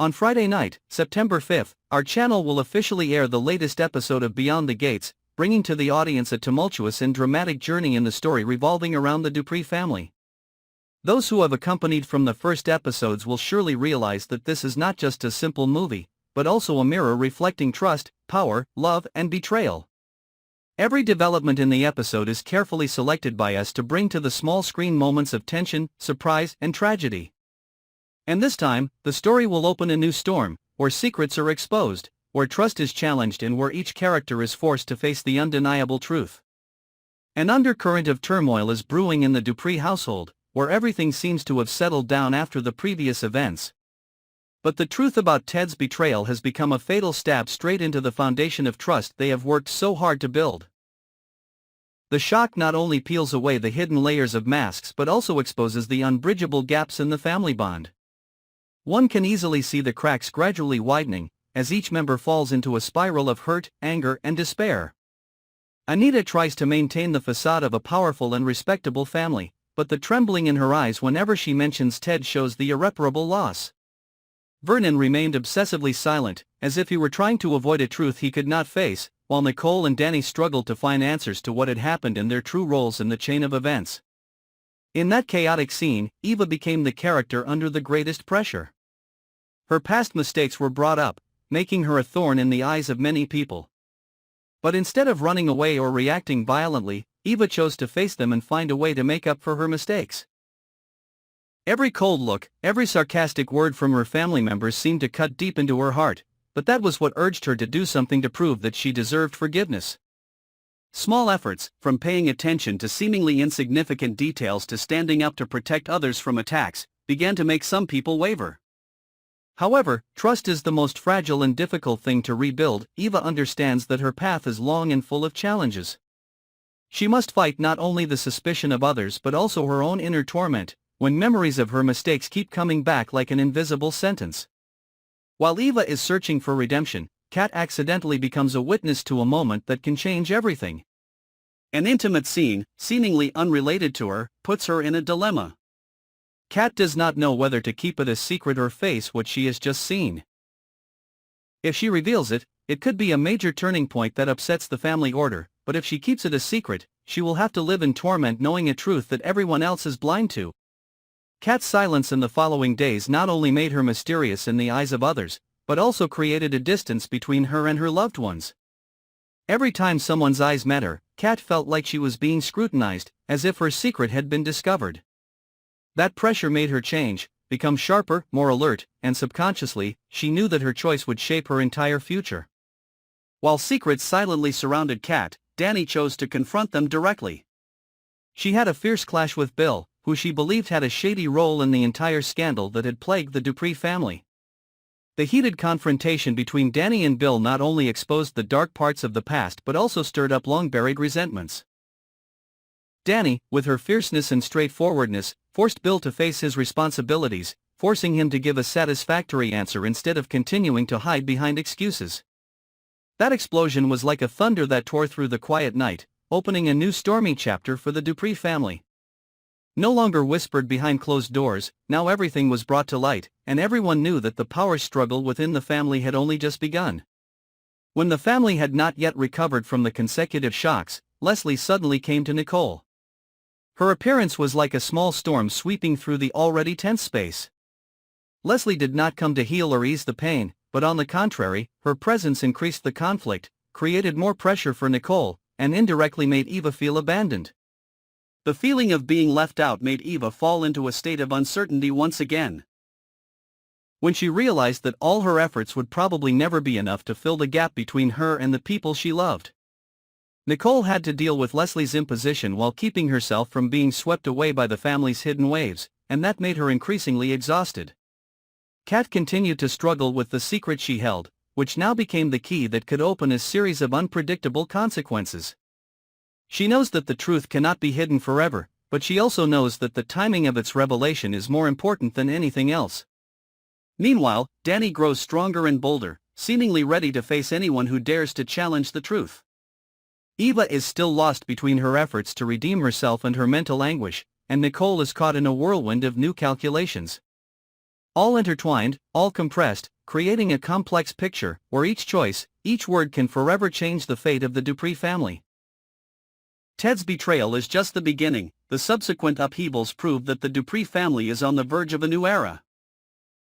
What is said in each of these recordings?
On Friday night, September 5th, our channel will officially air the latest episode of Beyond the Gates, bringing to the audience a tumultuous and dramatic journey in the story revolving around the Dupree family. Those who have accompanied from the first episodes will surely realize that this is not just a simple movie, but also a mirror reflecting trust, power, love, and betrayal. Every development in the episode is carefully selected by us to bring to the small screen moments of tension, surprise, and tragedy. And this time, the story will open a new storm, where secrets are exposed, where trust is challenged, and where each character is forced to face the undeniable truth. An undercurrent of turmoil is brewing in the Dupree household, where everything seems to have settled down after the previous events. But the truth about Ted's betrayal has become a fatal stab straight into the foundation of trust they have worked so hard to build. The shock not only peels away the hidden layers of masks but also exposes the unbridgeable gaps in the family bond. One can easily see the cracks gradually widening, as each member falls into a spiral of hurt, anger, and despair. Anita tries to maintain the facade of a powerful and respectable family, but the trembling in her eyes whenever she mentions Ted shows the irreparable loss. Vernon remained obsessively silent, as if he were trying to avoid a truth he could not face, while Nicole and Danny struggled to find answers to what had happened and their true roles in the chain of events. In that chaotic scene, Eva became the character under the greatest pressure. Her past mistakes were brought up, making her a thorn in the eyes of many people. But instead of running away or reacting violently, Eva chose to face them and find a way to make up for her mistakes. Every cold look, every sarcastic word from her family members seemed to cut deep into her heart, but that was what urged her to do something to prove that she deserved forgiveness. Small efforts, from paying attention to seemingly insignificant details to standing up to protect others from attacks, began to make some people waver. However, trust is the most fragile and difficult thing to rebuild. Eva understands that her path is long and full of challenges. She must fight not only the suspicion of others but also her own inner torment, when memories of her mistakes keep coming back like an invisible sentence. While Eva is searching for redemption, Kat accidentally becomes a witness to a moment that can change everything. An intimate scene, seemingly unrelated to her, puts her in a dilemma. Kat does not know whether to keep it a secret or face what she has just seen. If she reveals it, it could be a major turning point that upsets the family order, but if she keeps it a secret, she will have to live in torment knowing a truth that everyone else is blind to. Kat's silence in the following days not only made her mysterious in the eyes of others, but also created a distance between her and her loved ones. Every time someone's eyes met her, Kat felt like she was being scrutinized, as if her secret had been discovered. That pressure made her change, become sharper, more alert, and subconsciously, she knew that her choice would shape her entire future. While secrets silently surrounded Kat, Danny chose to confront them directly. She had a fierce clash with Bill, who she believed had a shady role in the entire scandal that had plagued the Dupree family. The heated confrontation between Danny and Bill not only exposed the dark parts of the past but also stirred up long-buried resentments. Danny, with her fierceness and straightforwardness, forced Bill to face his responsibilities, forcing him to give a satisfactory answer instead of continuing to hide behind excuses. That explosion was like a thunder that tore through the quiet night, opening a new stormy chapter for the Dupree family. No longer whispered behind closed doors, now everything was brought to light, and everyone knew that the power struggle within the family had only just begun. When the family had not yet recovered from the consecutive shocks, Leslie suddenly came to Nicole. Her appearance was like a small storm sweeping through the already tense space. Leslie did not come to heal or ease the pain, but on the contrary, her presence increased the conflict, created more pressure for Nicole, and indirectly made Eva feel abandoned. The feeling of being left out made Eva fall into a state of uncertainty once again. When she realized that all her efforts would probably never be enough to fill the gap between her and the people she loved. Nicole had to deal with Leslie's imposition while keeping herself from being swept away by the family's hidden waves, and that made her increasingly exhausted. Kat continued to struggle with the secret she held, which now became the key that could open a series of unpredictable consequences. She knows that the truth cannot be hidden forever, but she also knows that the timing of its revelation is more important than anything else. Meanwhile, Danny grows stronger and bolder, seemingly ready to face anyone who dares to challenge the truth. Eva is still lost between her efforts to redeem herself and her mental anguish, and Nicole is caught in a whirlwind of new calculations. All intertwined, all compressed, creating a complex picture where each choice, each word can forever change the fate of the Dupree family. Ted's betrayal is just the beginning. The subsequent upheavals prove that the Dupree family is on the verge of a new era,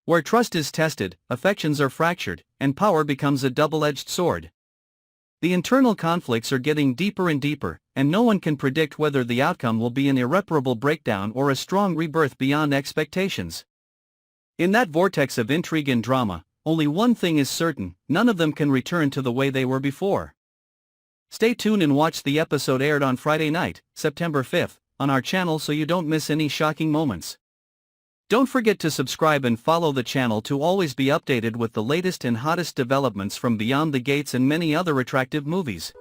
where trust is tested, affections are fractured, and power becomes a double-edged sword. The internal conflicts are getting deeper and deeper, and no one can predict whether the outcome will be an irreparable breakdown or a strong rebirth beyond expectations. In that vortex of intrigue and drama, only one thing is certain: none of them can return to the way they were before. Stay tuned and watch the episode aired on Friday night, September 5th, on our channel so you don't miss any shocking moments. Don't forget to subscribe and follow the channel to always be updated with the latest and hottest developments from Beyond the Gates and many other attractive movies.